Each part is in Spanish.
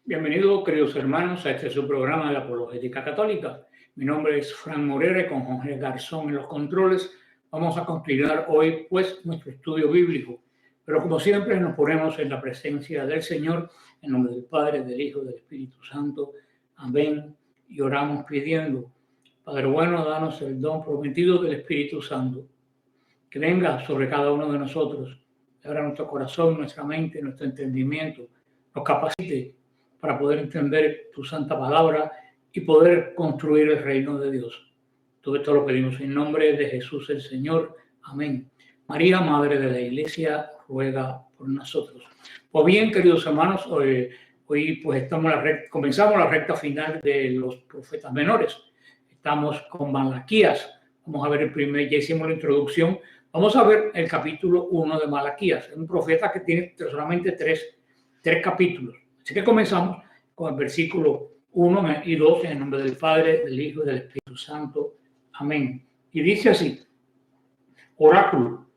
Bienvenidos, queridos hermanos, a este su programa de la Apologética Católica. Mi nombre es Fran Morera, con Jorge Garzón en los controles. Vamos a continuar hoy, nuestro estudio bíblico. Pero como siempre, nos ponemos en la presencia del Señor, en nombre del Padre, del Hijo y del Espíritu Santo. Amén. Y oramos pidiendo, Padre bueno, danos el don prometido del Espíritu Santo, que venga sobre cada uno de nosotros, abra nuestro corazón, nuestra mente, nuestro entendimiento, nos capacite para poder entender tu santa palabra y poder construir el reino de Dios. Todo esto lo pedimos en nombre de Jesús el Señor. Amén. María, Madre de la Iglesia, ruega por nosotros. Pues bien, queridos hermanos, hoy comenzamos la recta final de los profetas menores. Estamos con Malaquías. Vamos a ver ya hicimos la introducción. Vamos a ver el capítulo 1 de Malaquías. Es un profeta que tiene solamente tres capítulos. Así que comenzamos con el versículo 1 y 2 en el nombre del Padre, del Hijo y del Espíritu Santo. Amén. Y dice así: oráculo,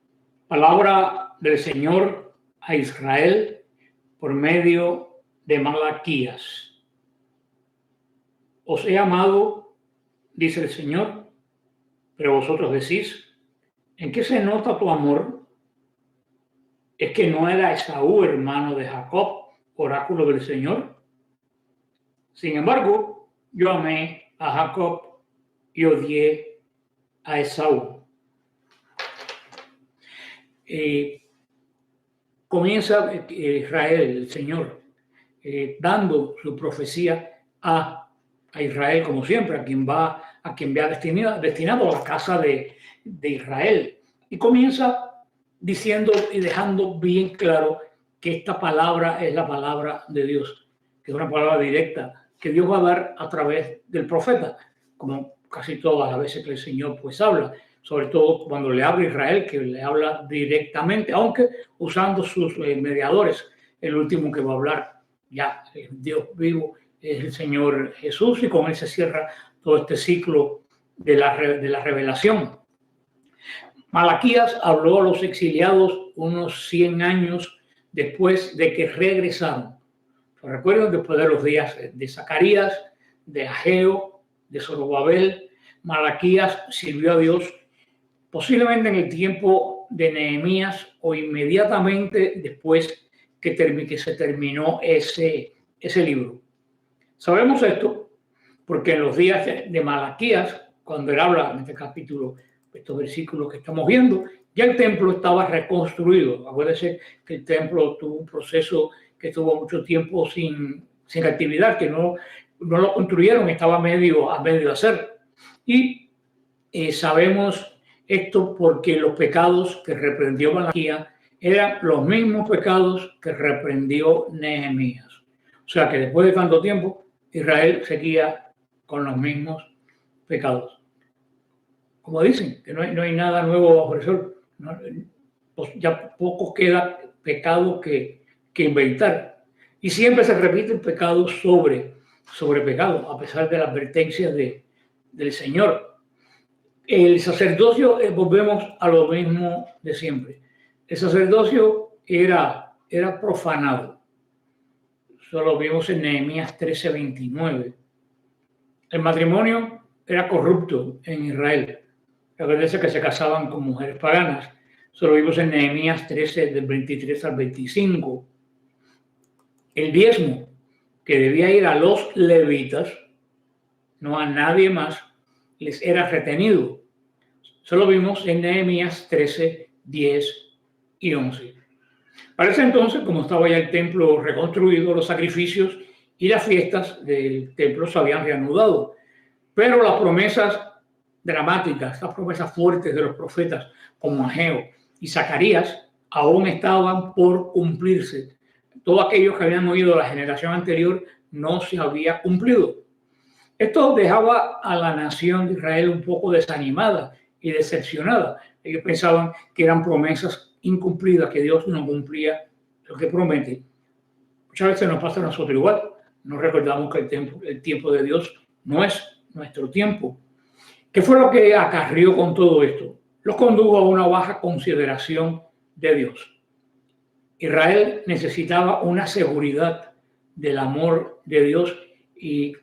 palabra del Señor a Israel por medio de Malaquías. Os he amado, dice el Señor, pero vosotros decís: ¿en qué se nota tu amor? ¿Es que no era Esaú hermano de Jacob, oráculo del Señor? Sin embargo, yo amé a Jacob y odié a Esaú. Comienza Israel, el Señor, dando su profecía a Israel, como siempre, a quien ha destinado a la casa de Israel. Y comienza diciendo y dejando bien claro que esta palabra es la palabra de Dios, que es una palabra directa que Dios va a dar a través del profeta, como casi todas las veces que el Señor habla, sobre todo cuando le habla a Israel, que le habla directamente, aunque usando sus mediadores. El último que va a hablar, ya el Dios vivo, es el Señor Jesús, y con él se cierra todo este ciclo de la revelación. Malaquías habló a los exiliados unos 100 años después de que regresaron. Recuerden, después de los días de Zacarías, de Ageo, de Zorobabel, Malaquías sirvió a Dios posiblemente en el tiempo de Nehemías o inmediatamente después que se terminó ese libro. Sabemos esto porque en los días de Malaquías, cuando él habla en este capítulo, estos versículos que estamos viendo, ya el templo estaba reconstruido. Acuérdense que el templo tuvo un proceso que estuvo mucho tiempo sin actividad, que no lo construyeron, estaba a medio de hacer. Y sabemos esto porque los pecados que reprendió Malaquías eran los mismos pecados que reprendió Nehemías. O sea que después de tanto tiempo, Israel seguía con los mismos pecados. Como dicen, que no hay nada nuevo bajo el sol. Pues ya poco queda pecado que inventar. Y siempre se repite el pecado sobre pecado, a pesar de las advertencias del Señor. El sacerdocio, volvemos a lo mismo de siempre. El sacerdocio era profanado. Eso lo vimos en Nehemías 13:29. El matrimonio era corrupto en Israel. Recuerden que se casaban con mujeres paganas. Eso lo vimos en Nehemías 13, del 23 al 25. El diezmo que debía ir a los levitas, no a nadie más, les era retenido. Eso lo vimos en Nehemías 13, 10 y 11. Para ese entonces, como estaba ya el templo reconstruido, los sacrificios y las fiestas del templo se habían reanudado. Pero las promesas dramáticas, las promesas fuertes de los profetas como Ageo y Zacarías aún estaban por cumplirse. Todo aquello que habían oído la generación anterior no se había cumplido. Esto dejaba a la nación de Israel un poco desanimada y decepcionada. Ellos pensaban que eran promesas incumplidas, que Dios no cumplía lo que promete. Muchas veces nos pasa a nosotros igual. No recordamos que el tiempo de Dios no es nuestro tiempo. ¿Qué fue lo que acarrió con todo esto? Los condujo a una baja consideración de Dios. Israel necesitaba una seguridad del amor de Dios y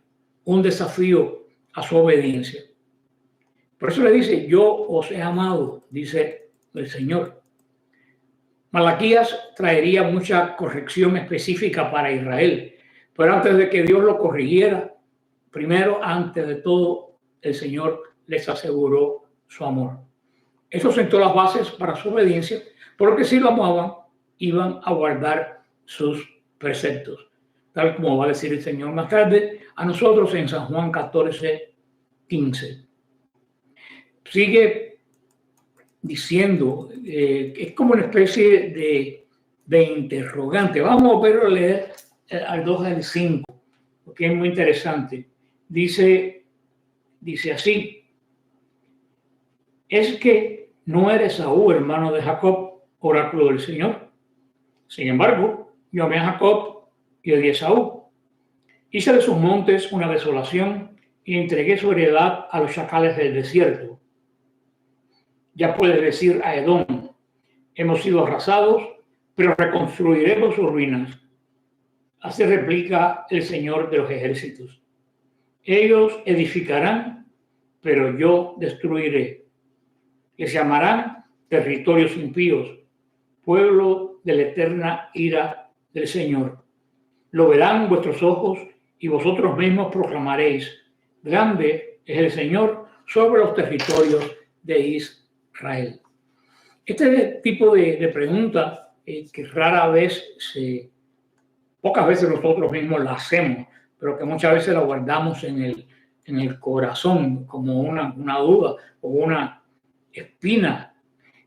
un desafío a su obediencia. Por eso le dice, yo os he amado, dice el Señor. Malaquías traería mucha corrección específica para Israel, pero antes de que Dios lo corrigiera, primero, antes de todo, el Señor les aseguró su amor. Eso sentó las bases para su obediencia, porque si lo amaban, iban a guardar sus preceptos, tal como va a decir el Señor más tarde a nosotros en San Juan 14:15. Sigue diciendo, es como una especie de interrogante. Vamos a verlo, leer al 2 al 5, porque es muy interesante. Dice así: ¿es que no eres Esaú, hermano de Jacob, oráculo del Señor? Sin embargo, yo amé a Jacob y odié a Esaú. Hice de sus montes una desolación y entregué su heredad a los chacales del desierto. Ya puedes decir a Edom, hemos sido arrasados, pero reconstruiremos sus ruinas. Así replica el Señor de los ejércitos. Ellos edificarán, pero yo destruiré. Les llamarán territorios impíos, pueblo de la eterna ira del Señor. Lo verán vuestros ojos y vosotros mismos proclamaréis, grande es el Señor sobre los territorios de Israel. Este tipo de pregunta que pocas veces nosotros mismos la hacemos, pero que muchas veces la guardamos en el corazón como una duda o una espina.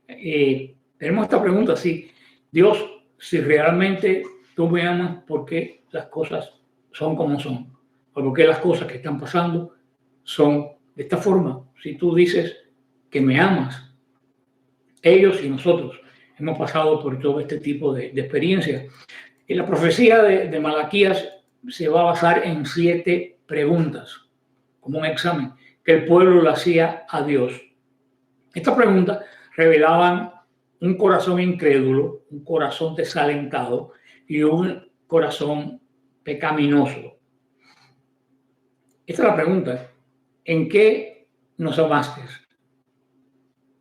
Tenemos esta pregunta así: Dios, si realmente tú me amas, ¿por qué las cosas son como son? ¿O por qué las cosas que están pasando son de esta forma? Si tú dices que me amas, ellos y nosotros hemos pasado por todo este tipo de experiencias. Y la profecía de Malaquías se va a basar en 7 preguntas, como un examen, que el pueblo le hacía a Dios. Estas preguntas revelaban un corazón incrédulo, un corazón desalentado y un corazón pecaminoso. Esta es la pregunta: ¿en qué nos amaste?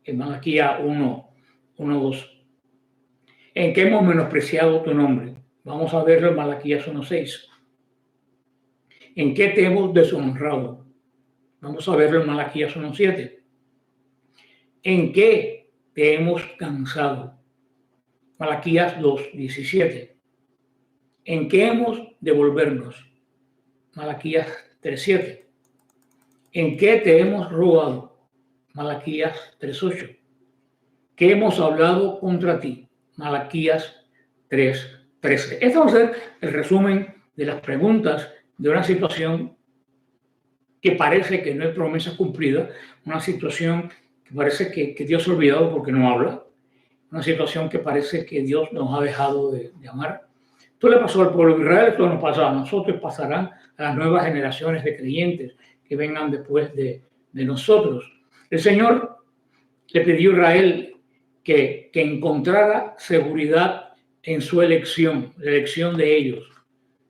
En Malaquías 1:2. ¿En qué hemos menospreciado tu nombre? Vamos a verlo en Malaquías 1:6. ¿En qué te hemos deshonrado? Vamos a verlo en Malaquías 1:7. ¿En qué te hemos cansado? Malaquías 2:17. ¿En qué hemos de volvernos? Malaquías 3:7. ¿En qué te hemos robado? Malaquías 3:8. ¿Qué hemos hablado contra ti? Malaquías 3:13. Este va a ser el resumen de las preguntas de una situación que parece que no hay promesa cumplida, una situación que parece que Dios se ha olvidado porque no habla, una situación que parece que Dios nos ha dejado de amar. Esto le pasó al pueblo de Israel, esto nos pasa a nosotros, pasarán a las nuevas generaciones de creyentes que vengan después de nosotros. El Señor le pidió a Israel que encontrara seguridad en su elección, la elección de ellos.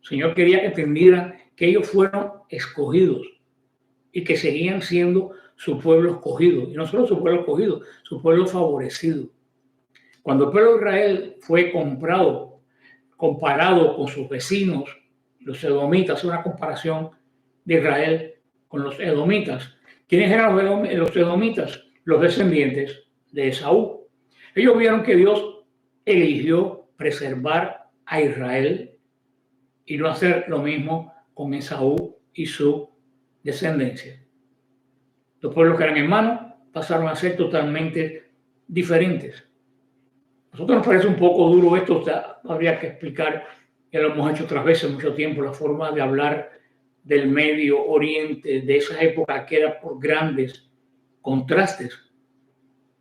El Señor quería que entendieran que ellos fueron escogidos y que seguían siendo su pueblo escogido. Y no solo su pueblo escogido, su pueblo favorecido. Cuando el pueblo de Israel fue comparado con sus vecinos, los edomitas, una comparación de Israel con los edomitas. ¿Quiénes eran los edomitas? Los descendientes de Esaú. Ellos vieron que Dios eligió preservar a Israel y no hacer lo mismo con Esaú y su descendencia. Los pueblos que eran hermanos pasaron a ser totalmente diferentes. A nosotros nos parece un poco duro esto, habría que explicar, ya lo hemos hecho otras veces mucho tiempo, la forma de hablar del Medio Oriente, de esa época que era por grandes contrastes,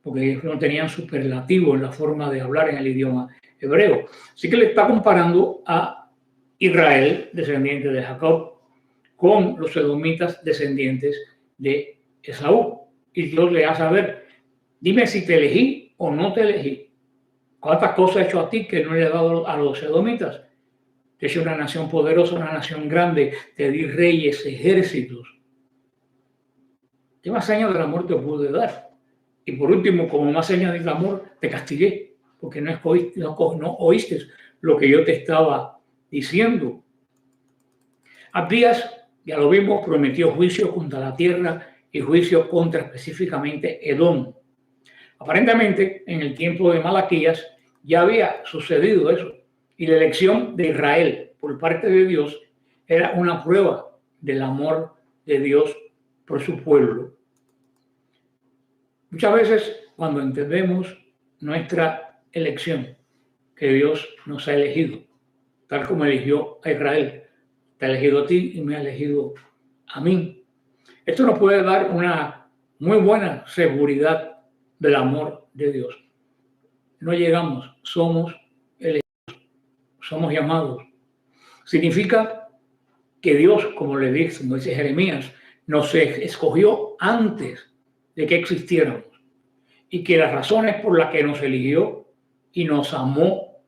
porque ellos no tenían superlativo en la forma de hablar en el idioma hebreo. Así que le está comparando a Israel, descendiente de Jacob, con los edomitas, descendientes de Esaú. Y Dios le hace saber, dime si te elegí o no te elegí. ¿Cuántas cosas he hecho a ti que no le he dado a los edomitas? Te hice una nación poderosa, una nación grande, te di reyes, ejércitos. ¿Qué más señas del amor te pude dar? Y por último, como más señas del amor, te castigué, porque no oíste lo que yo te estaba diciendo. Abdías, ya lo vimos, prometió juicio contra la tierra y juicio contra específicamente Edom. Aparentemente, en el tiempo de Malaquías ya había sucedido eso, y la elección de Israel por parte de Dios era una prueba del amor de Dios por su pueblo. Muchas veces, cuando entendemos nuestra elección, que Dios nos ha elegido, tal como eligió a Israel, te ha elegido a ti y me ha elegido a mí. Esto nos puede dar una muy buena seguridad del amor de Dios. No llegamos, somos elegidos, somos llamados. Significa que Dios, como dice Jeremías, nos escogió antes de que existiéramos y que las razones por las que nos eligió y nos amó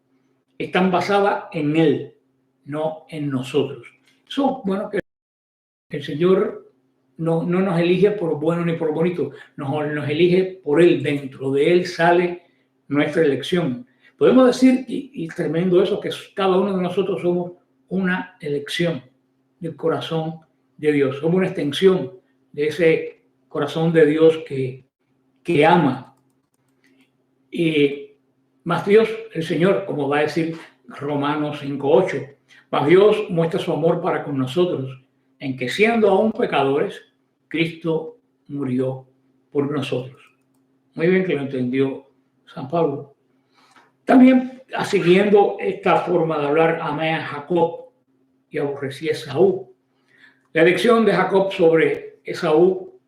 están basadas en Él, no en nosotros. Eso, bueno, que el Señor no nos elige por bueno ni por bonito, nos elige por Él. Dentro de Él sale nuestra elección. Podemos decir, y tremendo eso, que cada uno de nosotros somos una elección del corazón de Dios. Somos una extensión de ese corazón de Dios que ama. Y más Dios, el Señor, como va a decir Romanos 5:8, más Dios muestra su amor para con nosotros, en que siendo aún pecadores, Cristo murió por nosotros. Muy bien que lo entendió San Pablo. También, siguiendo esta forma de hablar, amé a Jacob y aborrecí a Esaú. La elección de Jacob sobre Esaú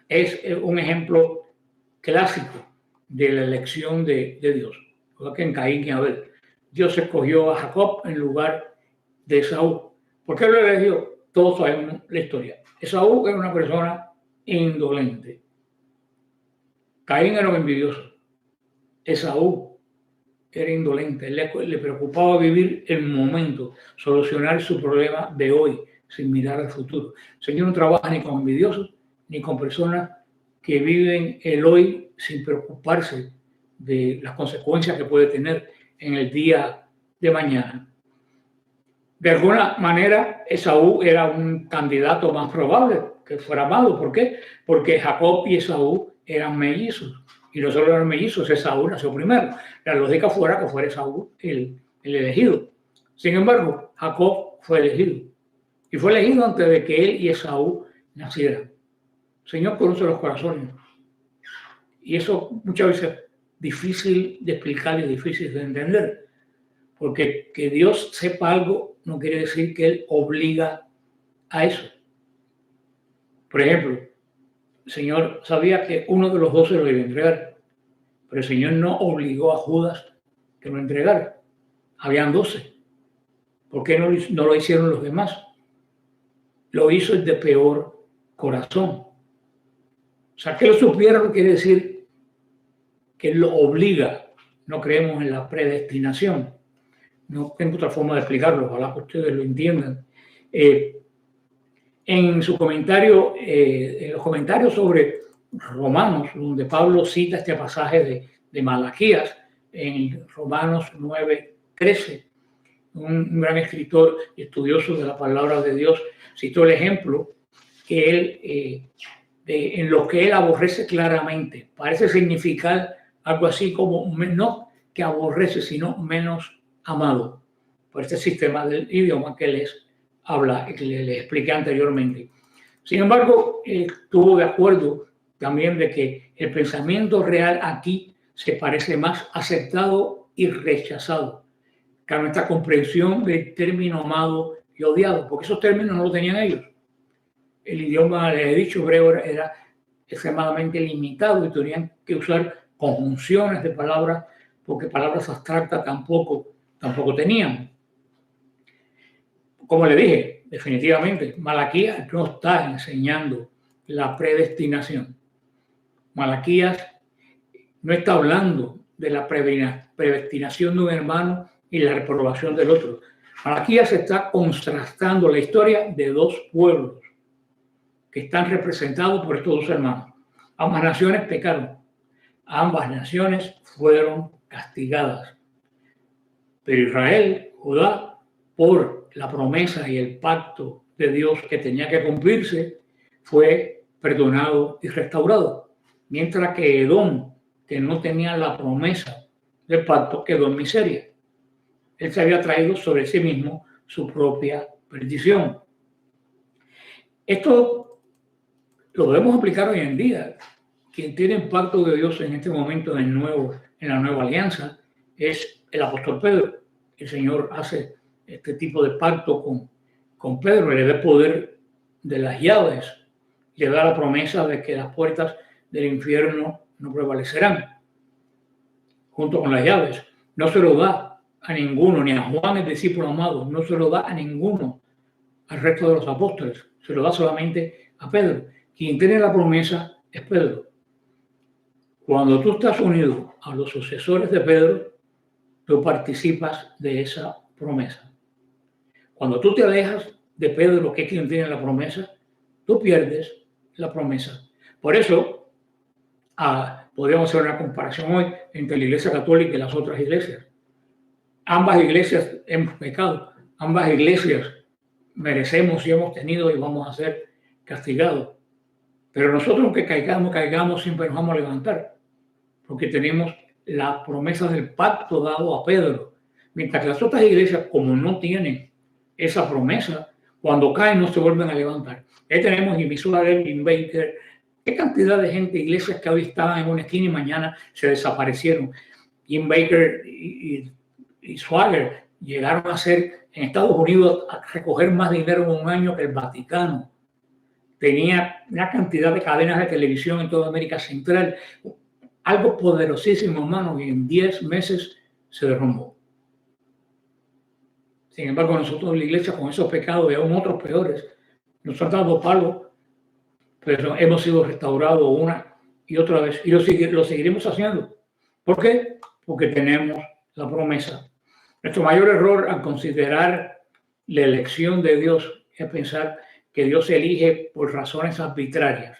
es un ejemplo clásico de la elección de Dios. Igual que en Caín y Abel. Dios escogió a Jacob en lugar de Esaú. ¿Por qué lo eligió? Todos sabemos la historia. Esaú era una persona indolente. Caín era un envidioso. Esaú era indolente. Le preocupaba vivir el momento, solucionar su problema de hoy, sin mirar al futuro. El Señor no trabaja ni con envidiosos, ni con personas que viven el hoy sin preocuparse de las consecuencias que puede tener en el día de mañana. De alguna manera, Esaú era un candidato más probable que fuera amado. ¿Por qué? Porque Jacob y Esaú eran mellizos. Y no solo eran mellizos, Esaú nació primero. La lógica fuera que fuera Esaú el elegido. Sin embargo, Jacob fue elegido. Y fue elegido antes de que él y Esaú nacieran. El Señor conoce los corazones. Y eso muchas veces es difícil de explicar y difícil de entender. Porque que Dios sepa algo no quiere decir que Él obliga a eso. Por ejemplo, el Señor sabía que uno de los 12 lo iba a entregar, pero el Señor no obligó a Judas que lo entregara. Habían 12. ¿Por qué no lo hicieron los demás? Lo hizo el de peor corazón. O sea, que lo supiera no quiere decir que Él lo obliga. No creemos en la predestinación. No tengo otra forma de explicarlo, ojalá que ustedes lo entiendan. En su comentario, en los comentarios sobre Romanos, donde Pablo cita este pasaje de Malaquías, en Romanos 9:13, un gran escritor y estudioso de la palabra de Dios, citó el ejemplo que él, en lo que él aborrece claramente. Parece significar algo así como, no que aborrece, sino menos amado, por este sistema del idioma que les habla y que les expliqué anteriormente. Sin embargo, estuvo de acuerdo también de que el pensamiento real aquí se parece más aceptado y rechazado que a nuestra comprensión del término amado y odiado, porque esos términos no los tenían ellos. El idioma, les he dicho, hebreo era extremadamente limitado y tenían que usar conjunciones de palabras porque palabras abstractas tampoco tenían. Como le dije, definitivamente, Malaquías no está enseñando la predestinación. Malaquías no está hablando de la predestinación de un hermano y la reprobación del otro. Malaquías está contrastando la historia de dos pueblos que están representados por estos dos hermanos. Ambas naciones pecaron, ambas naciones fueron castigadas. Pero Israel, Judá, por la promesa y el pacto de Dios que tenía que cumplirse, fue perdonado y restaurado. Mientras que Edom, que no tenía la promesa del pacto, quedó en miseria. Él se había traído sobre sí mismo su propia perdición. Esto lo debemos aplicar hoy en día. Quien tiene el pacto de Dios en este momento en la nueva alianza es el apóstol Pedro. El Señor hace este tipo de pacto con Pedro, le da poder de las llaves, le da la promesa de que las puertas del infierno no prevalecerán, junto con las llaves. No se lo da a ninguno, ni a Juan, el discípulo amado, no se lo da a ninguno, al resto de los apóstoles, se lo da solamente a Pedro. Quien tiene la promesa es Pedro. Cuando tú estás unido a los sucesores de Pedro, tú participas de esa promesa. Cuando tú te alejas de Pedro, que es quien tiene la promesa, tú pierdes la promesa. Por eso, podríamos hacer una comparación hoy entre la Iglesia Católica y las otras iglesias. Ambas iglesias hemos pecado, ambas iglesias merecemos y hemos tenido y vamos a ser castigados. Pero nosotros, aunque caigamos, siempre nos vamos a levantar, porque tenemos la promesa del pacto dado a Pedro. Mientras que las otras iglesias, como no tienen esa promesa, cuando caen no se vuelven a levantar. Ahí tenemos Jimmy Swaggart, Jim Bakker, qué cantidad de gente, iglesias que hoy estaban en una esquina y mañana se desaparecieron. Jim Bakker y Swaggart llegaron a ser en Estados Unidos a recoger más dinero en un año que el Vaticano. Tenía una cantidad de cadenas de televisión en toda América Central, algo poderosísimo, hermano, y en 10 meses se derrumbó. Sin embargo, nosotros en la iglesia, con esos pecados y aún otros peores, nos han dado palo, pero hemos sido restaurados una y otra vez, y lo seguiremos haciendo. ¿Por qué? Porque tenemos la promesa. Nuestro mayor error al considerar la elección de Dios es pensar que Dios elige por razones arbitrarias,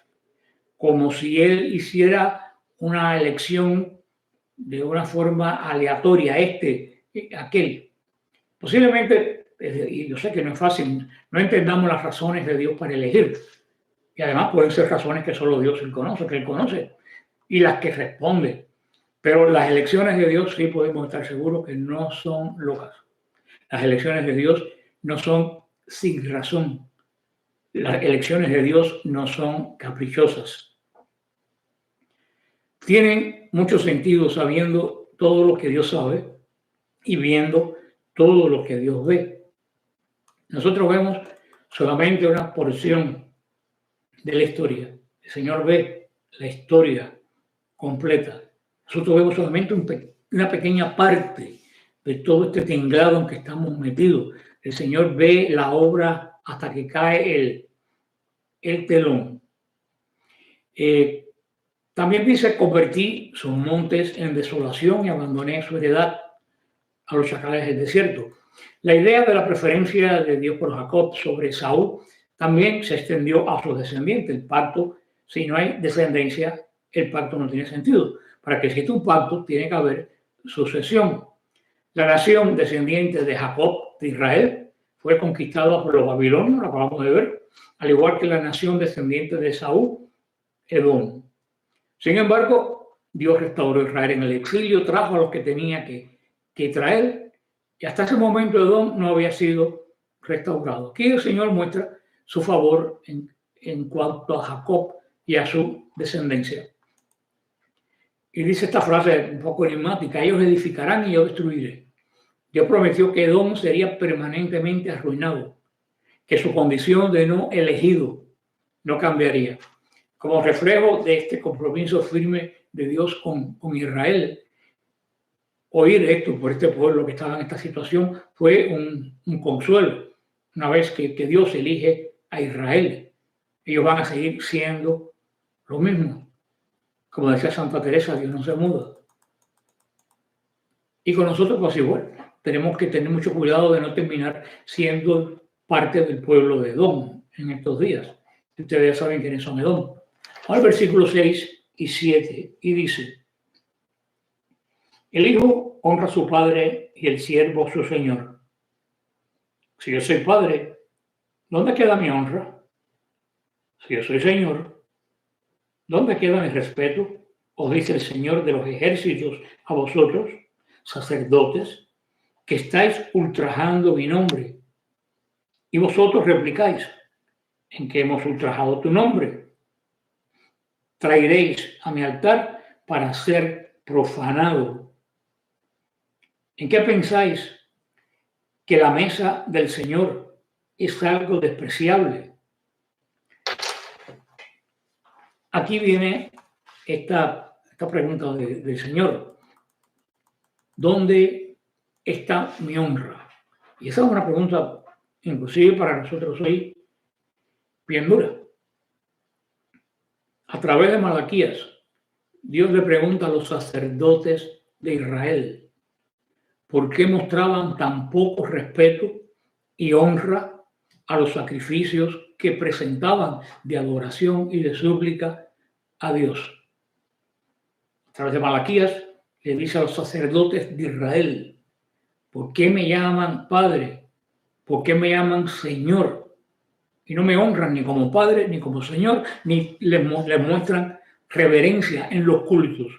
como si Él hiciera una elección de una forma aleatoria, aquel. Posiblemente, y yo sé que no es fácil, no entendamos las razones de Dios para elegir. Y además pueden ser razones que solo Dios conoce, que Él conoce, y las que responde. Pero las elecciones de Dios sí podemos estar seguros que no son locas. Las elecciones de Dios no son sin razón. Las elecciones de Dios no son caprichosas. Tienen mucho sentido sabiendo todo lo que Dios sabe y viendo todo lo que Dios ve. Nosotros vemos solamente una porción de la historia. El Señor ve la historia completa. Nosotros vemos solamente una pequeña parte de todo este tinglado en que estamos metidos. El Señor ve la obra hasta que cae el telón. También dice: convertí sus montes en desolación y abandoné su heredad a los chacales del desierto. La idea de la preferencia de Dios por Jacob sobre Esaú también se extendió a sus descendientes. El pacto, si no hay descendencia, el pacto no tiene sentido. Para que exista un pacto, tiene que haber sucesión. La nación descendiente de Jacob, de Israel, fue conquistada por los babilonios, lo acabamos de ver, al igual que la nación descendiente de Esaú, Edom. Sin embargo, Dios restauró a Israel en el exilio, trajo a los que tenía que traer, y hasta ese momento Edom no había sido restaurado. Aquí el Señor muestra su favor en cuanto a Jacob y a su descendencia. Y dice esta frase un poco enigmática: ellos edificarán y yo destruiré. Dios prometió que Edom sería permanentemente arruinado, que su condición de no elegido no cambiaría. Como reflejo de este compromiso firme de Dios con Israel, oír esto por este pueblo que estaba en esta situación fue un consuelo. Una vez que Dios elige a Israel, ellos van a seguir siendo lo mismo. Como decía Santa Teresa, Dios no se muda. Y con nosotros pues igual. tenemos que tener mucho cuidado de no terminar siendo parte del pueblo de Edom en estos días. Ustedes ya saben quiénes son Edom. Al versículo 6 y 7, y dice: el hijo honra a su padre y el siervo a su señor. Si yo soy padre, ¿dónde queda mi honra? Si yo soy señor, ¿dónde queda mi respeto? Os dice el Señor de los ejércitos a vosotros, sacerdotes, que estáis ultrajando mi nombre. Y vosotros replicáis: ¿en qué hemos ultrajado tu nombre? Traeréis a mi altar para ser profanado. ¿En qué pensáis que la mesa del Señor es algo despreciable? Aquí viene esta pregunta del Señor: ¿dónde está mi honra? Y esa es una pregunta, inclusive para nosotros hoy, bien dura. A través de Malaquías, Dios le pregunta a los sacerdotes de Israel por qué mostraban tan poco respeto y honra a los sacrificios que presentaban de adoración y de súplica a Dios. A través de Malaquías le dice a los sacerdotes de Israel: ¿por qué me llaman Padre? ¿Por qué me llaman Señor? Y no me honran ni como Padre, ni como Señor, ni les muestran reverencia en los cultos.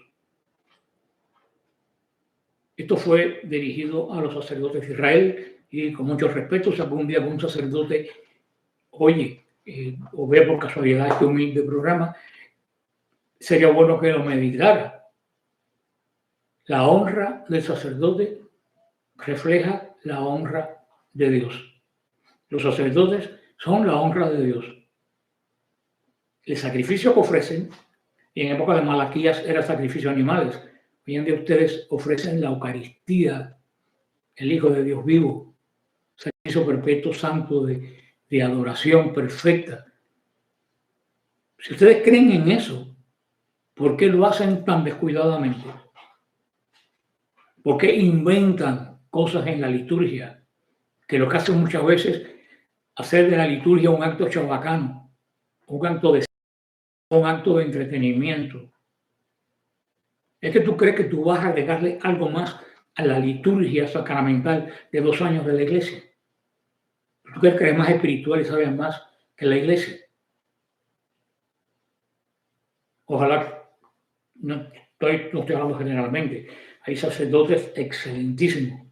Esto fue dirigido a los sacerdotes de Israel, y con mucho respeto, si algún día un sacerdote oye o ve por casualidad este humilde programa, sería bueno que lo meditara. La honra del sacerdote refleja la honra de Dios. Los sacerdotes son la honra de Dios. El sacrificio que ofrecen, y en época de Malaquías era sacrificio de animales, hoy en día ustedes ofrecen la Eucaristía, el Hijo de Dios vivo, sacrificio perpetuo santo de adoración perfecta. Si ustedes creen en eso, ¿por qué lo hacen tan descuidadamente? ¿Por qué inventan cosas en la liturgia? Que lo que hacen muchas veces, hacer de la liturgia un acto chabacano, un acto de entretenimiento. Es que tú crees que tú vas a agregarle algo más a la liturgia sacramental de 2 años de la iglesia. Tú crees que eres más espiritual y sabes más que la iglesia. Ojalá, no estoy hablando generalmente, hay sacerdotes excelentísimos,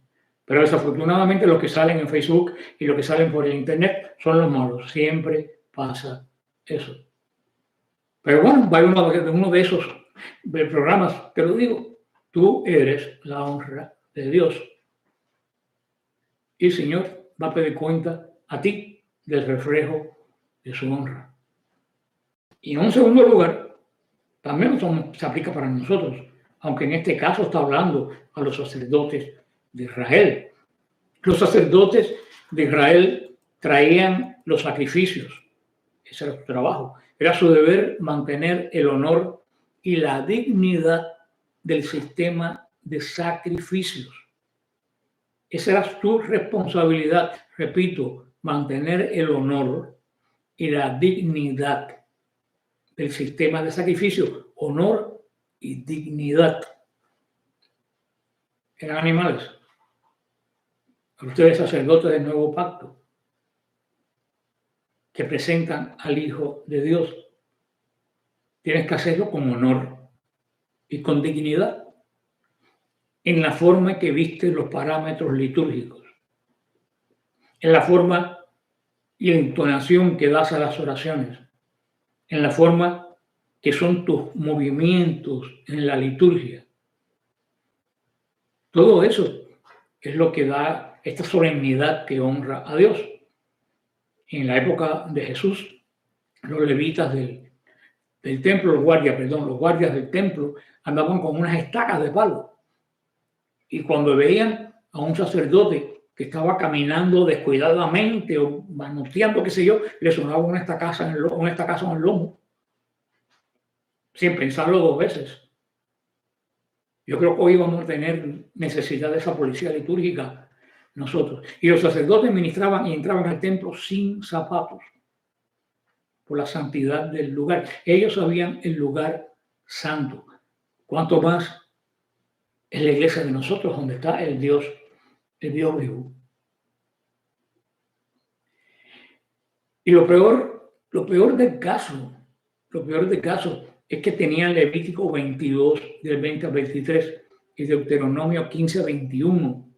pero desafortunadamente los que salen en Facebook y los que salen por el internet son los malos. Siempre pasa eso. Pero bueno, va uno de esos programas, te lo digo: tú eres la honra de Dios. Y el Señor va a pedir cuenta a ti del reflejo de su honra. Y en un segundo lugar, también se aplica para nosotros, aunque en este caso está hablando a los sacerdotes de Israel. Los sacerdotes de Israel traían los sacrificios. Ese era su trabajo. Era su deber mantener el honor y la dignidad del sistema de sacrificios. Esa era su responsabilidad, repito, mantener el honor y la dignidad del sistema de sacrificio. Honor y dignidad. Eran animales. Ustedes, sacerdotes del nuevo pacto, que presentan al Hijo de Dios, tienes que hacerlo con honor y con dignidad, en la forma que viste los parámetros litúrgicos, en la forma y la entonación que das a las oraciones, en la forma que son tus movimientos en la liturgia. Todo eso es lo que da esta solemnidad que honra a Dios. En la época de Jesús, los levitas del templo, los guardias del templo andaban con unas estacas de palo. Y cuando veían a un sacerdote que estaba caminando descuidadamente o manoteando, qué sé yo, le sonaba una estacaza en el lomo, sin pensarlo 2 veces. Yo creo que hoy vamos a tener necesidad de esa policía litúrgica nosotros. Y los sacerdotes ministraban y entraban al templo sin zapatos por la santidad del lugar. Ellos sabían el lugar santo. Cuanto más es la iglesia de nosotros, donde está el Dios vivo. Y lo peor del caso es que tenían Levítico 22, del 20 al 23, y Deuteronomio 15 a 21.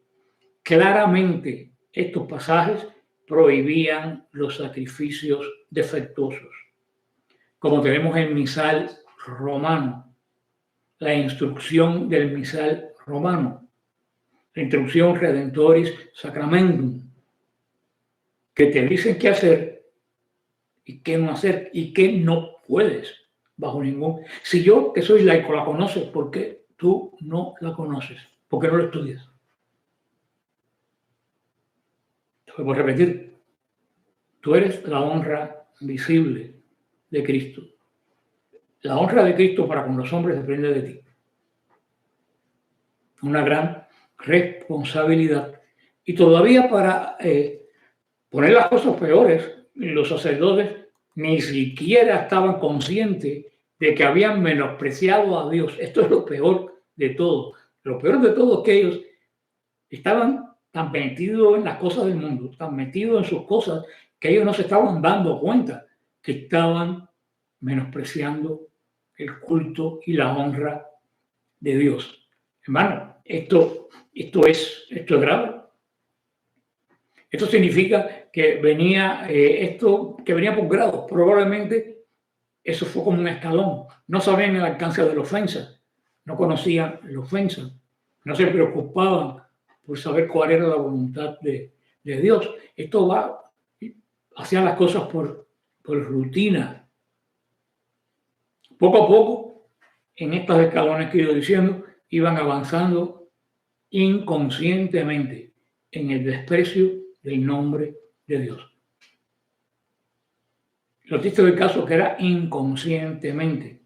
Claramente, estos pasajes prohibían los sacrificios defectuosos. Como tenemos el misal romano, la instrucción del misal romano, la instrucción Redentoris Sacramentum, que te dicen qué hacer y qué no hacer y qué no puedes bajo ningún. Si yo, que soy laico, la conoces, ¿por qué tú no la conoces? ¿Por qué no lo estudias? Te voy a repetir, tú eres la honra visible de Cristo. La honra de Cristo para con los hombres depende de ti. Una gran responsabilidad. Y todavía para poner las cosas peores, los sacerdotes ni siquiera estaban conscientes de que habían menospreciado a Dios. Esto es lo peor de todo. Lo peor de todo es que ellos estaban tan metidos en las cosas del mundo, tan metidos en sus cosas, que ellos no se estaban dando cuenta que estaban menospreciando el culto y la honra de Dios. Hermano, esto es grave. Esto significa que venía por grados. Probablemente eso fue como un escalón. No sabían el alcance de la ofensa, no conocían la ofensa, no se preocupaban por saber cuál era la voluntad de Dios. Esto hacían las cosas por rutina. Poco a poco, en estos escalones que he ido diciendo, iban avanzando inconscientemente en el desprecio del nombre de Dios. Lo triste del caso es que era inconscientemente,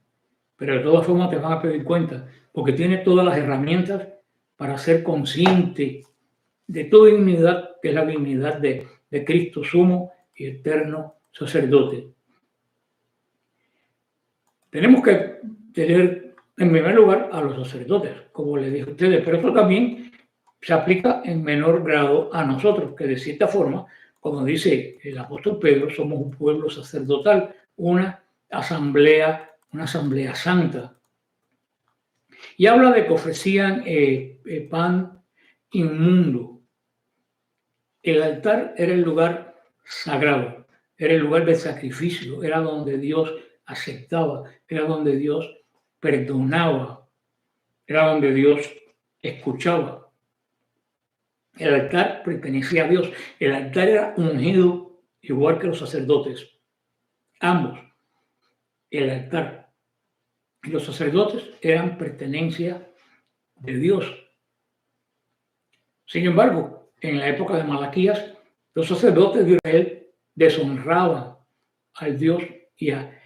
pero de todas formas te van a pedir cuenta, porque tiene todas las herramientas para ser consciente de tu dignidad, que es la dignidad de Cristo, sumo y eterno sacerdote. Tenemos que tener en primer lugar a los sacerdotes, como les dije a ustedes, pero esto también se aplica en menor grado a nosotros, que de cierta forma, como dice el apóstol Pedro, somos un pueblo sacerdotal, una asamblea santa. Y habla de que ofrecían pan inmundo. El altar era el lugar sagrado, era el lugar de sacrificio, era donde Dios aceptaba, era donde Dios perdonaba, era donde Dios escuchaba. El altar pertenecía a Dios. El altar era ungido igual que los sacerdotes. Ambos. El altar y los sacerdotes eran pertenencia de Dios. Sin embargo, en la época de Malaquías, los sacerdotes de Israel deshonraban al Dios y a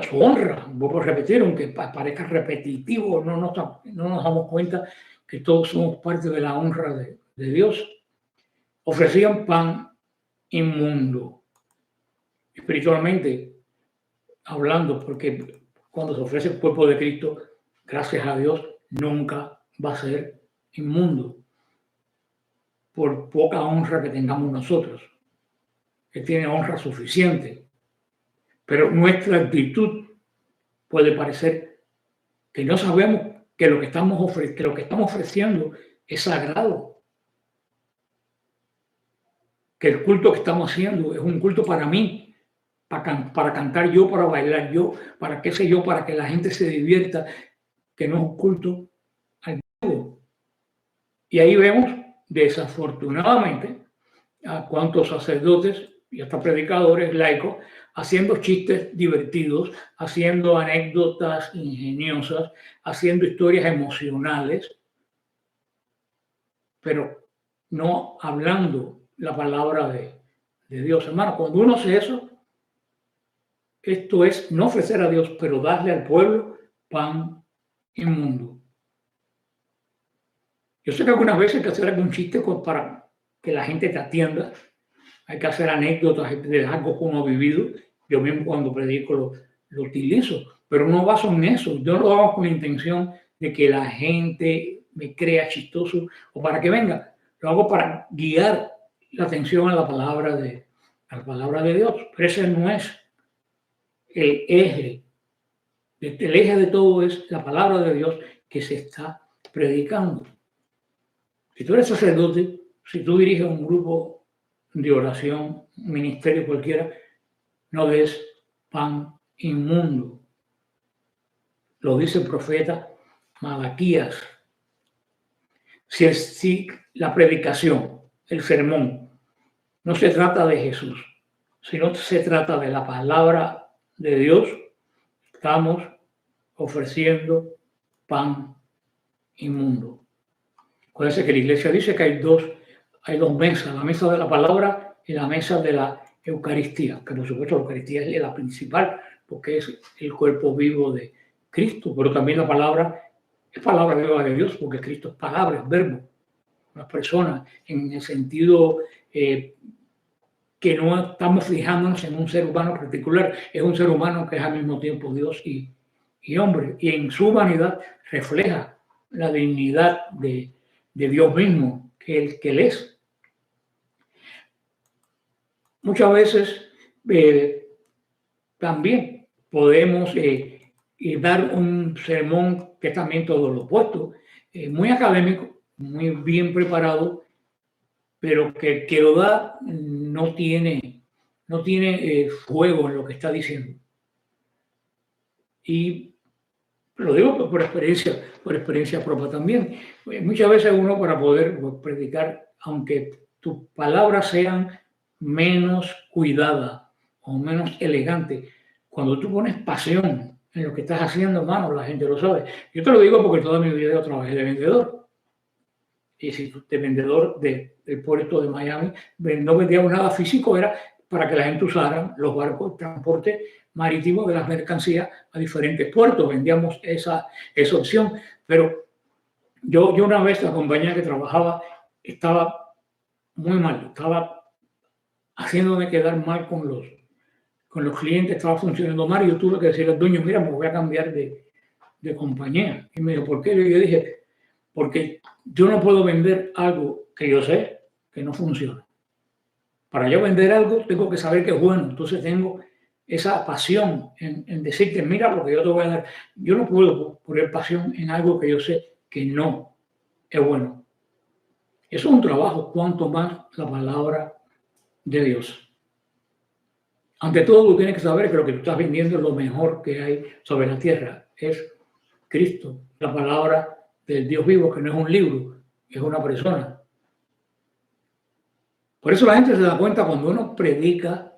su honra. Vuelvo a repetir, aunque parezca repetitivo, no nos damos cuenta que todos somos parte de la honra de Dios. Ofrecían pan inmundo, espiritualmente hablando, porque cuando se ofrece el cuerpo de Cristo, gracias a Dios, nunca va a ser inmundo, por poca honra que tengamos nosotros, que tiene honra suficiente. Pero nuestra actitud puede parecer que no sabemos que lo que estamos ofreciendo es sagrado, que el culto que estamos haciendo es un culto para mí, para cantar yo, para bailar yo, para qué sé yo, para que la gente se divierta, que no es un culto al Dios. Y ahí vemos, desafortunadamente, a cuántos sacerdotes y hasta predicadores laicos haciendo chistes divertidos, haciendo anécdotas ingeniosas, haciendo historias emocionales, pero no hablando la palabra de Dios. Hermano, cuando uno hace eso, esto es no ofrecer a Dios, pero darle al pueblo pan inmundo. Yo sé que algunas veces hay que hacer algún chiste para que la gente te atienda. Hay que hacer anécdotas de algo que uno ha vivido. Yo mismo cuando predico lo utilizo, pero no baso en eso. Yo lo hago con la intención de que la gente me crea chistoso o para que venga. Lo hago para guiar la atención a la palabra de Dios. Pero ese no es el eje. El eje de todo es la palabra de Dios que se está predicando. Si tú eres sacerdote, si tú diriges un grupo de oración, un ministerio cualquiera, no des pan inmundo. Lo dice el profeta Malaquías. Si la predicación, el sermón, no se trata de Jesús, sino se trata de la palabra de Dios, estamos ofreciendo pan inmundo. Acuérdense que la iglesia dice que hay dos mesas, la mesa de la palabra y la mesa de la Eucaristía, que por supuesto la Eucaristía es la principal, porque es el cuerpo vivo de Cristo, pero también la palabra es palabra viva de Dios, porque Cristo es palabra, es verbo, una persona, en el sentido que no estamos fijándonos en un ser humano particular, es un ser humano que es al mismo tiempo Dios y hombre, y en su humanidad refleja la dignidad de Dios mismo, que Él es. Muchas veces también podemos dar un sermón que es también todo lo opuesto, muy académico, muy bien preparado, pero que lo da no tiene fuego en lo que está diciendo. Y lo digo por experiencia propia también. Muchas veces uno, para poder predicar, aunque tus palabras sean menos cuidadas o menos elegantes, cuando tú pones pasión en lo que estás haciendo, hermano, la gente lo sabe. Yo te lo digo porque toda mi vida yo trabajé de vendedor. Y si de vendedor del puerto de Miami, no vendíamos nada físico, era para que la gente usara los barcos, transporte marítimo de las mercancías a diferentes puertos. Vendíamos esa opción. Pero yo una vez, la compañía que trabajaba estaba muy mal, estaba haciéndome quedar mal con los clientes, estaba funcionando mal y yo tuve que decirle al dueño, mira, me voy a cambiar de compañía. Y me dijo, ¿por qué? Y yo dije, porque yo no puedo vender algo que yo sé que no funciona. Para yo vender algo tengo que saber que es bueno. Entonces tengo esa pasión en decirte, mira lo que yo te voy a dar. Yo no puedo poner pasión en algo que yo sé que no es bueno. Eso es un trabajo, cuanto más la palabra de Dios. Ante todo, tú tienes que saber que lo que tú estás vendiendo es lo mejor que hay sobre la tierra. Es Cristo, la palabra del Dios vivo, que no es un libro, es una persona. Por eso la gente se da cuenta cuando uno predica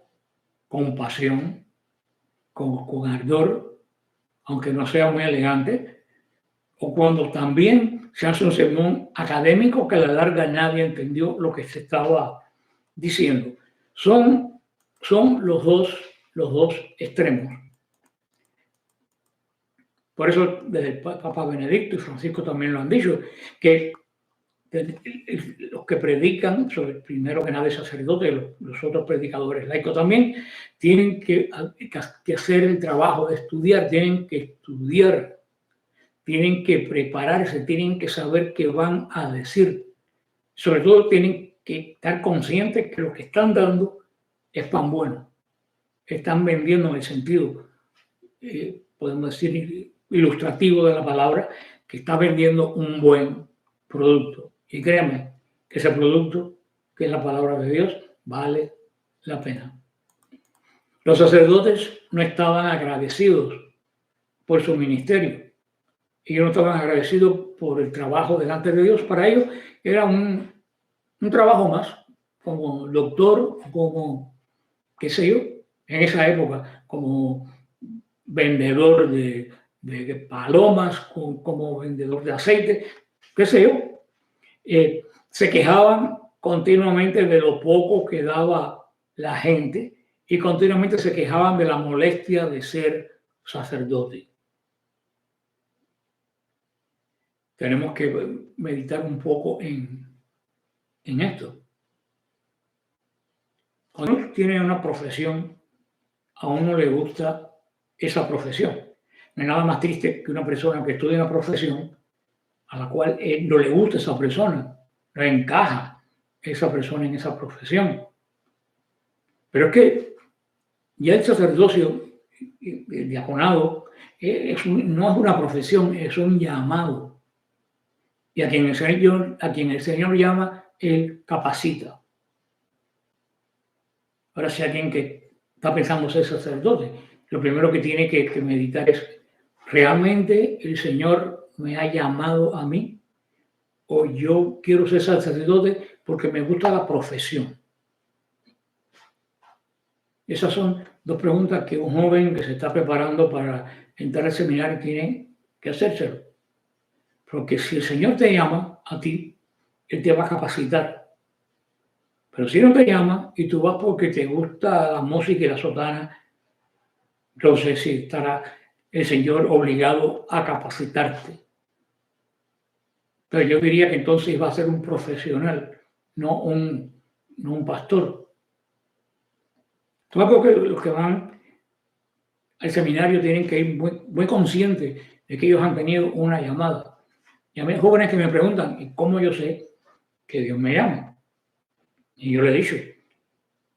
con pasión, con ardor, aunque no sea muy elegante, o cuando también se hace un sermón académico que a la larga nadie entendió lo que se estaba diciendo. Son los dos extremos. Por eso desde el Papa Benedicto y Francisco también lo han dicho, que los que predican, primero que nada el sacerdote, los otros predicadores laicos también, tienen que hacer el trabajo de estudiar, tienen que estudiar, tienen que prepararse, tienen que saber qué van a decir. Sobre todo tienen que estar conscientes que lo que están dando es pan bueno. Están vendiendo en el sentido, podemos decir, ilustrativo de la palabra, que está vendiendo un buen producto. Y créanme que ese producto, que es la palabra de Dios, vale la pena. Los sacerdotes no estaban agradecidos por su ministerio. Ellos no estaban agradecidos por el trabajo delante de Dios. Para ellos era un trabajo más, como doctor, como, qué sé yo, en esa época, como vendedor de palomas, como vendedor de aceite, qué sé yo. Se quejaban continuamente de lo poco que daba la gente y continuamente se quejaban de la molestia de ser sacerdote. tenemos que meditar un poco en esto. Cuando uno tiene una profesión, a uno le gusta esa profesión. No hay nada más triste que una persona que estudia una profesión a la cual no le gusta esa persona, no encaja esa persona en esa profesión. Pero es que ya el sacerdocio, el diaconado, no es una profesión, es un llamado. Y a quien el Señor llama, Él capacita. Ahora, si alguien que está pensando ser sacerdote, lo primero que tiene que meditar es, ¿realmente el Señor me ha llamado a mí? ¿O yo quiero ser sacerdote porque me gusta la profesión? Esas son dos preguntas que un joven que se está preparando para entrar al seminario tiene que hacérselo. Porque si el Señor te llama a ti, Él te va a capacitar. Pero si no te llama y tú vas porque te gusta la música y la sotana, entonces sí estará el Señor obligado a capacitarte. Pero yo diría que entonces va a ser un profesional, no un pastor. Todo que los que van al seminario tienen que ir muy conscientes de que ellos han tenido una llamada. Y a mí hay jóvenes que me preguntan, ¿y cómo yo sé que Dios me llama? Y yo le he dicho,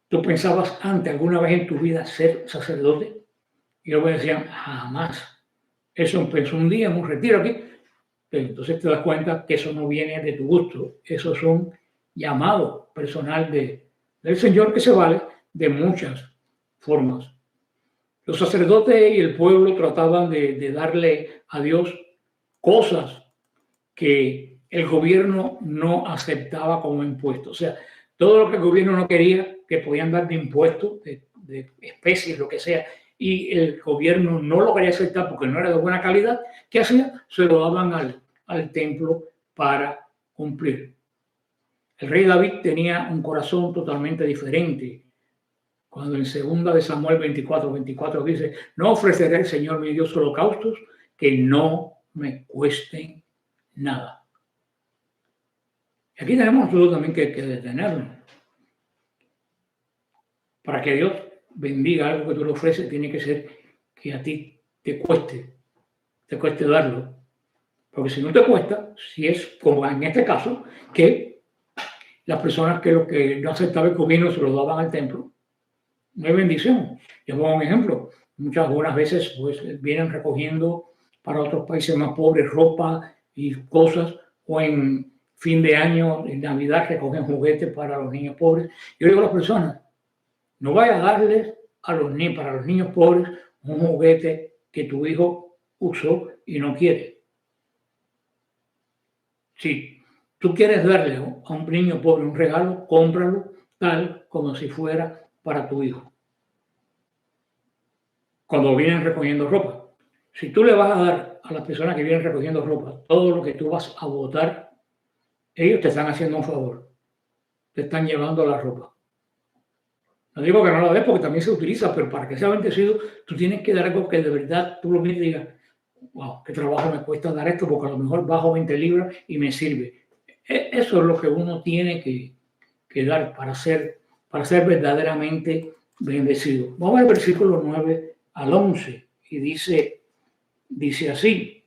¿tú pensabas antes alguna vez en tu vida ser sacerdote? Y ellos me decían, jamás. Eso empezó un día en un retiro aquí. Pero entonces te das cuenta que eso no viene de tu gusto. Eso es un llamado personal del Señor que se vale de muchas formas. Los sacerdotes y el pueblo trataban de darle a Dios cosas que el gobierno no aceptaba como impuestos. O sea, todo lo que el gobierno no quería, que podían dar de impuestos, de especies, lo que sea, y el gobierno no lo quería aceptar porque no era de buena calidad, ¿qué hacía? Se lo daban al templo para cumplir. El rey David tenía un corazón totalmente diferente. Cuando en 2 de Samuel 24 dice, no ofreceré al Señor mi Dios holocaustos que no me cuesten nada. Aquí tenemos nosotros también que detenernos. Para que Dios bendiga algo que tú le ofreces, tiene que ser que a ti te cueste darlo. Porque si no te cuesta, si es como en este caso, que las personas que lo que no aceptaba el gobierno se lo daban al templo, no hay bendición. Yo pongo un ejemplo. Algunas veces pues, vienen recogiendo para otros países más pobres ropa y cosas, o en fin de año, en Navidad, recogen juguetes para los niños pobres. Yo digo a las personas, no vayas a darles para los niños pobres un juguete que tu hijo usó y no quiere. Si tú quieres darle a un niño pobre un regalo, cómpralo tal como si fuera para tu hijo. Cuando vienen recogiendo ropa, si tú le vas a dar a las personas que vienen recogiendo ropa todo lo que tú vas a botar, ellos te están haciendo un favor, te están llevando la ropa. No digo que no la des porque también se utiliza, pero para que sea bendecido, tú tienes que dar algo que de verdad tú lo mires y digas, wow, qué trabajo me cuesta dar esto porque a lo mejor bajo 20 libras y me sirve. Eso es lo que uno tiene que dar para ser verdaderamente bendecido. Vamos al versículo 9 al 11 y dice así,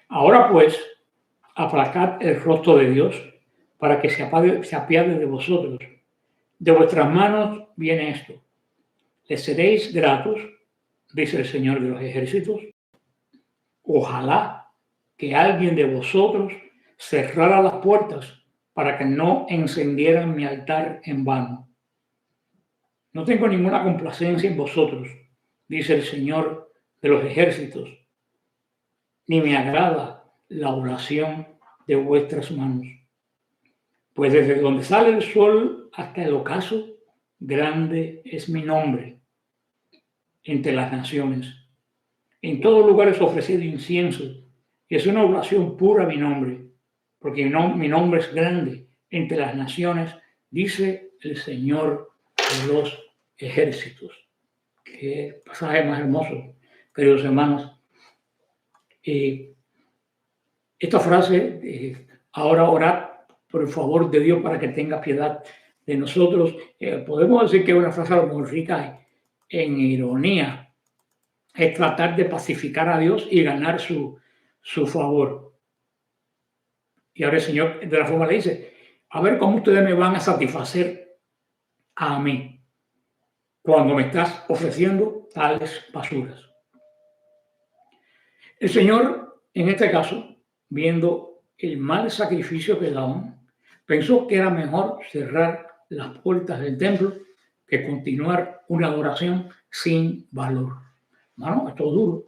ahora pues, aplacad el rostro de Dios para que se apiade de vosotros. De vuestras manos viene esto. Les seréis gratos, dice el Señor de los ejércitos. Ojalá que alguien de vosotros cerrara las puertas para que no encendieran mi altar en vano. No tengo ninguna complacencia en vosotros, dice el Señor de los ejércitos, ni me agrada la oración de vuestras manos. Pues desde donde sale el sol hasta el ocaso, grande es mi nombre entre las naciones. En todo lugar es ofrecido incienso y es una oblación pura a mi nombre, porque mi nombre es grande entre las naciones, dice el Señor de los ejércitos. Qué pasaje más hermoso, queridos hermanos. Esta frase, ahora orad por el favor de Dios para que tenga piedad de nosotros, podemos decir que es una frase muy rica en ironía, es tratar de pacificar a Dios y ganar su favor. Y ahora el Señor de la forma le dice, a ver cómo ustedes me van a satisfacer a mí cuando me estás ofreciendo tales basuras. El Señor, en este caso, viendo el mal sacrificio que daban, pensó que era mejor cerrar las puertas del templo que continuar una adoración sin valor. Bueno, esto es duro.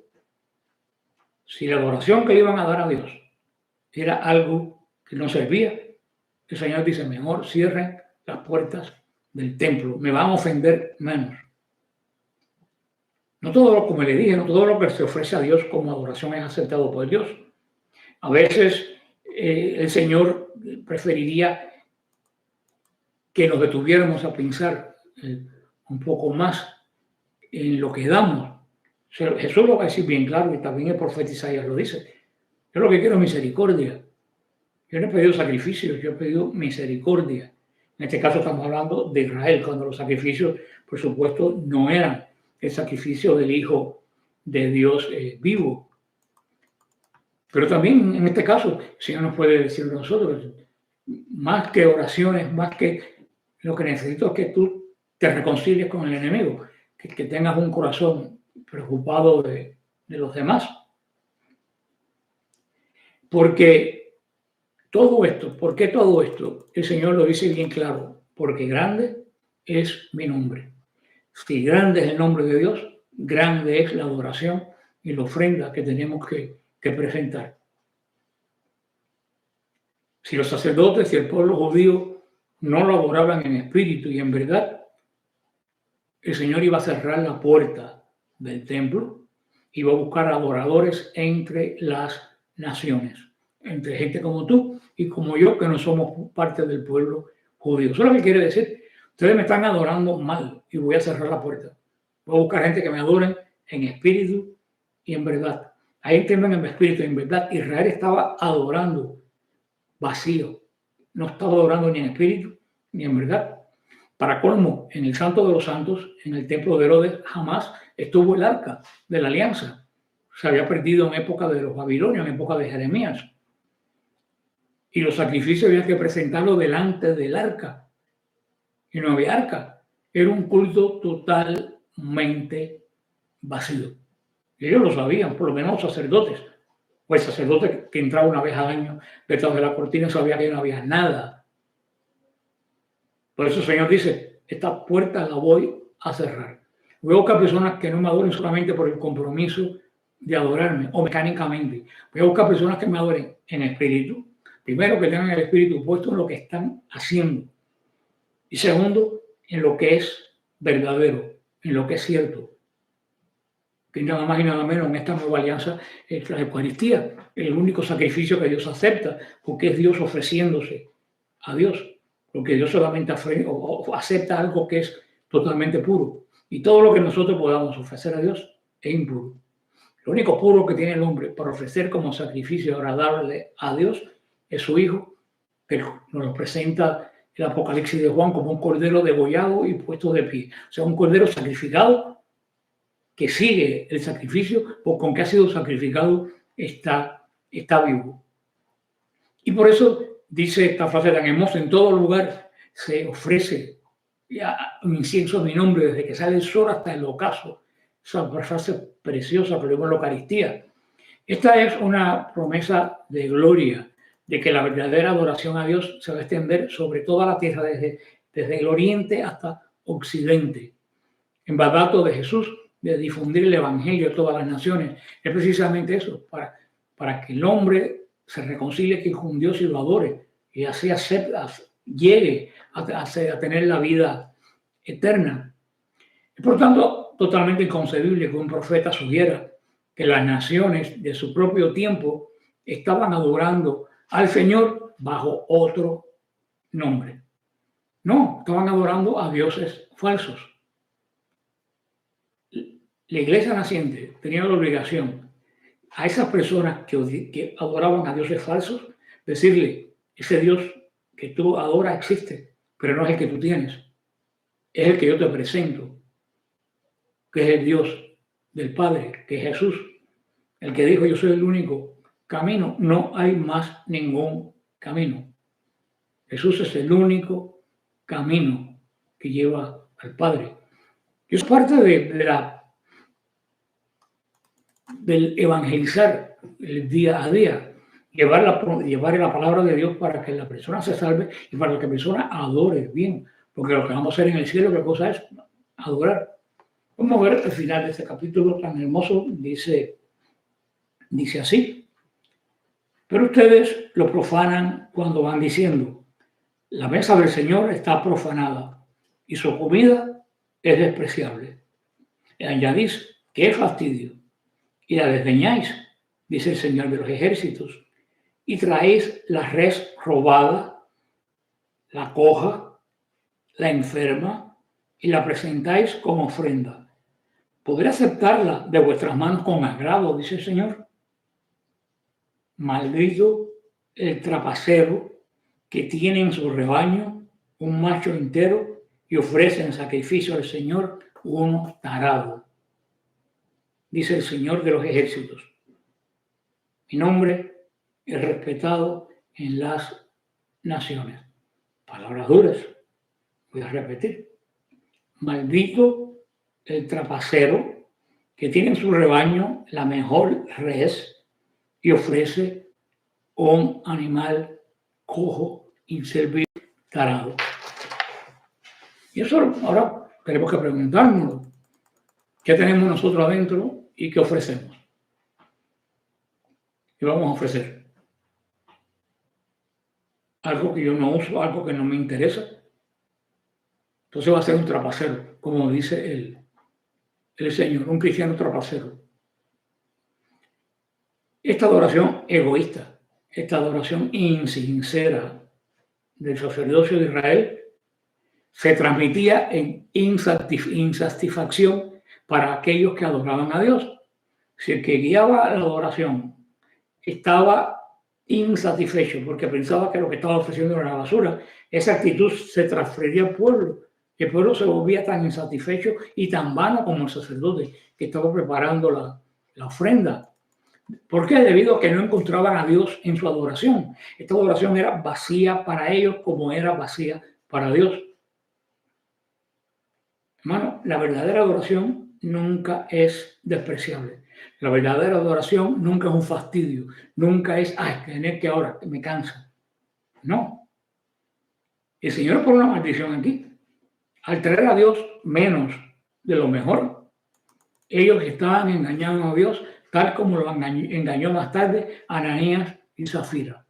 Si la adoración que iban a dar a Dios era algo que no servía, el Señor dice, mejor cierren las puertas del templo, me van a ofender menos. No todo lo, como le dije, no todo lo que se ofrece a Dios como adoración es aceptado por Dios. A veces el Señor preferiría que nos detuviéramos a pensar un poco más en lo que damos. Jesús lo va a decir bien claro y también el profeta Isaías lo dice. Yo lo que quiero es misericordia. Yo no he pedido sacrificios, yo he pedido misericordia. En este caso estamos hablando de Israel, cuando los sacrificios, por supuesto, no eran el sacrificio del Hijo de Dios vivo. Pero también en este caso, el Señor nos puede decir a nosotros, más que oraciones, más que lo que necesito es que tú te reconcilies con el enemigo, que tengas un corazón preocupado de los demás. Porque todo esto, ¿por qué todo esto? El Señor lo dice bien claro, porque grande es mi nombre. Si grande es el nombre de Dios, grande es la adoración y la ofrenda que tenemos que presentar. Si los sacerdotes y el pueblo judío no lo adoraban en espíritu y en verdad, el Señor iba a cerrar la puerta del templo, iba a buscar adoradores entre las naciones, entre gente como tú y como yo, que no somos parte del pueblo judío. Eso es lo que quiere decir, ustedes me están adorando mal y voy a cerrar la puerta. Voy a buscar gente que me adoren en espíritu y en verdad. Ahí entienden en espíritu y en verdad. Israel estaba adorando vacío. No estaba adorando ni en espíritu ni en verdad. Para colmo, en el Santo de los Santos, en el templo de Herodes, jamás estuvo el arca de la alianza. Se había perdido en época de los babilonios, en época de Jeremías. Y los sacrificios había que presentarlos delante del arca. Y no había arca. Era un culto totalmente vacío. Y ellos lo sabían, por lo menos los sacerdotes. O el sacerdote que entraba una vez al año detrás de la cortina sabía que no había nada. Por eso el Señor dice, esta puerta la voy a cerrar. Voy a buscar personas que no me adoren solamente por el compromiso de adorarme o mecánicamente. Voy a buscar personas que me adoren en espíritu. Primero, que tengan el espíritu puesto en lo que están haciendo. Y segundo, en lo que es verdadero, en lo que es cierto. Que nada más y nada menos en esta nueva alianza es la Eucaristía, el único sacrificio que Dios acepta, porque es Dios ofreciéndose a Dios. Porque Dios solamente acepta algo que es totalmente puro. Y todo lo que nosotros podamos ofrecer a Dios es impuro. Lo único puro que tiene el hombre para ofrecer como sacrificio agradable a Dios es su Hijo, que nos lo presenta el Apocalipsis de Juan como un cordero degollado y puesto de pie. O sea, un cordero sacrificado que sigue el sacrificio, o con que ha sido sacrificado está vivo. Y por eso dice esta frase tan hermosa, en todo lugar se ofrece un incienso a mi nombre, desde que sale el sol hasta el ocaso. Esa frase preciosa que luego en la Eucaristía. Esta es una promesa de gloria, de que la verdadera adoración a Dios se va a extender sobre toda la tierra, desde el oriente hasta occidente. En mandato de Jesús, de difundir el evangelio a todas las naciones, es precisamente eso, para que el hombre se reconcilie con Dios y lo adore, y así llegue a tener la vida eterna. Es por tanto totalmente inconcebible que un profeta sugiera que las naciones de su propio tiempo estaban adorando al Señor bajo otro nombre. No, estaban adorando a dioses falsos. La iglesia naciente tenía la obligación a esas personas que adoraban a dioses falsos, decirle, ese Dios que tú adoras existe, pero no es el que tú tienes, es el que yo te presento, que es el Dios del Padre, que es Jesús, el que dijo, yo soy el único camino, no hay más ningún camino. Jesús es el único camino que lleva al Padre. Y es parte del evangelizar el día a día, llevar la palabra de Dios para que la persona se salve y para que la persona adore bien, porque lo que vamos a hacer en el cielo, ¿qué cosa es? Adorar. Vamos a ver el final de este capítulo tan hermoso, dice así, pero ustedes lo profanan cuando van diciendo, la mesa del Señor está profanada y su comida es despreciable. Y añadís, qué fastidio, y la desdeñáis, dice el Señor de los ejércitos, y traéis la res robada, la coja, la enferma, y la presentáis como ofrenda. ¿Podré aceptarla de vuestras manos con agrado, dice el Señor? Maldito el trapacero que tiene en su rebaño un macho entero y ofrece en sacrificio al Señor uno tarado, dice el Señor de los ejércitos. Mi nombre es respetado en las naciones. Palabras duras. Voy a repetir. Maldito el trapacero que tiene en su rebaño la mejor res y ofrece un animal cojo, inservible, tarado. Y eso ahora tenemos que preguntarnos qué tenemos nosotros adentro y qué ofrecemos. ¿Qué vamos a ofrecer? Algo que yo no uso, algo que no me interesa. Entonces va a ser un trapacero, como dice el Señor, un cristiano trapacero. Esta adoración egoísta, esta adoración insincera del sacerdocio de Israel se transmitía en insatisfacción para aquellos que adoraban a Dios. Si el que guiaba la adoración estaba insatisfecho porque pensaba que lo que estaba ofreciendo era una basura, esa actitud se transfería al pueblo. El pueblo se volvía tan insatisfecho y tan vano como el sacerdote que estaba preparando la ofrenda. ¿Por qué? Debido a que no encontraban a Dios en su adoración. Esta adoración era vacía para ellos como era vacía para Dios. Hermano, la verdadera adoración nunca es despreciable. La verdadera adoración nunca es un fastidio. Nunca es, tener que ahora, me cansa. No. El Señor pone una maldición aquí. Al traer a Dios menos de lo mejor, ellos estaban engañando a Dios tal como lo engañó más tarde Ananías y Zafira,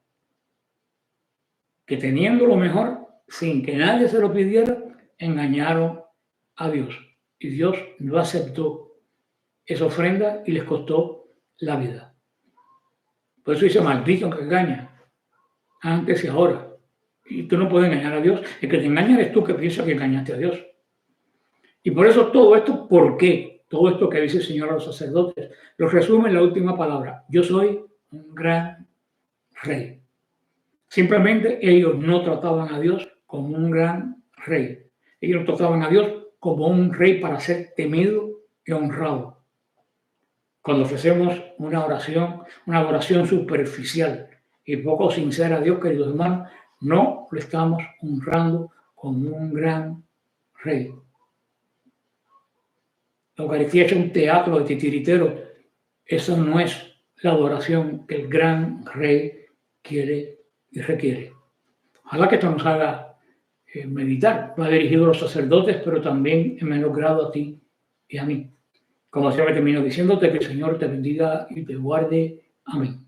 que teniendo lo mejor, sin que nadie se lo pidiera, engañaron a Dios. Y Dios no aceptó esa ofrenda y les costó la vida. Por eso dice, maldito que engaña, antes y ahora. Y tú no puedes engañar a Dios. El que te engaña eres tú que piensas que engañaste a Dios. Y por eso todo esto, ¿por qué? Todo esto que dice el Señor a los sacerdotes, lo resume en la última palabra. Yo soy un gran rey. Simplemente ellos no trataban a Dios como un gran rey. Ellos trataban a Dios como un rey para ser temido y honrado. Cuando ofrecemos una adoración superficial y poco sincera a Dios, queridos hermanos, no lo estamos honrando como un gran rey. La Eucaristía es un teatro de titiritero. Eso no es la adoración que el gran rey quiere y requiere. Ojalá que esto nos haga meditar. Va dirigido a los sacerdotes, pero también en menor grado a ti y a mí. Como siempre termino diciéndote que el Señor te bendiga y te guarde. Amén.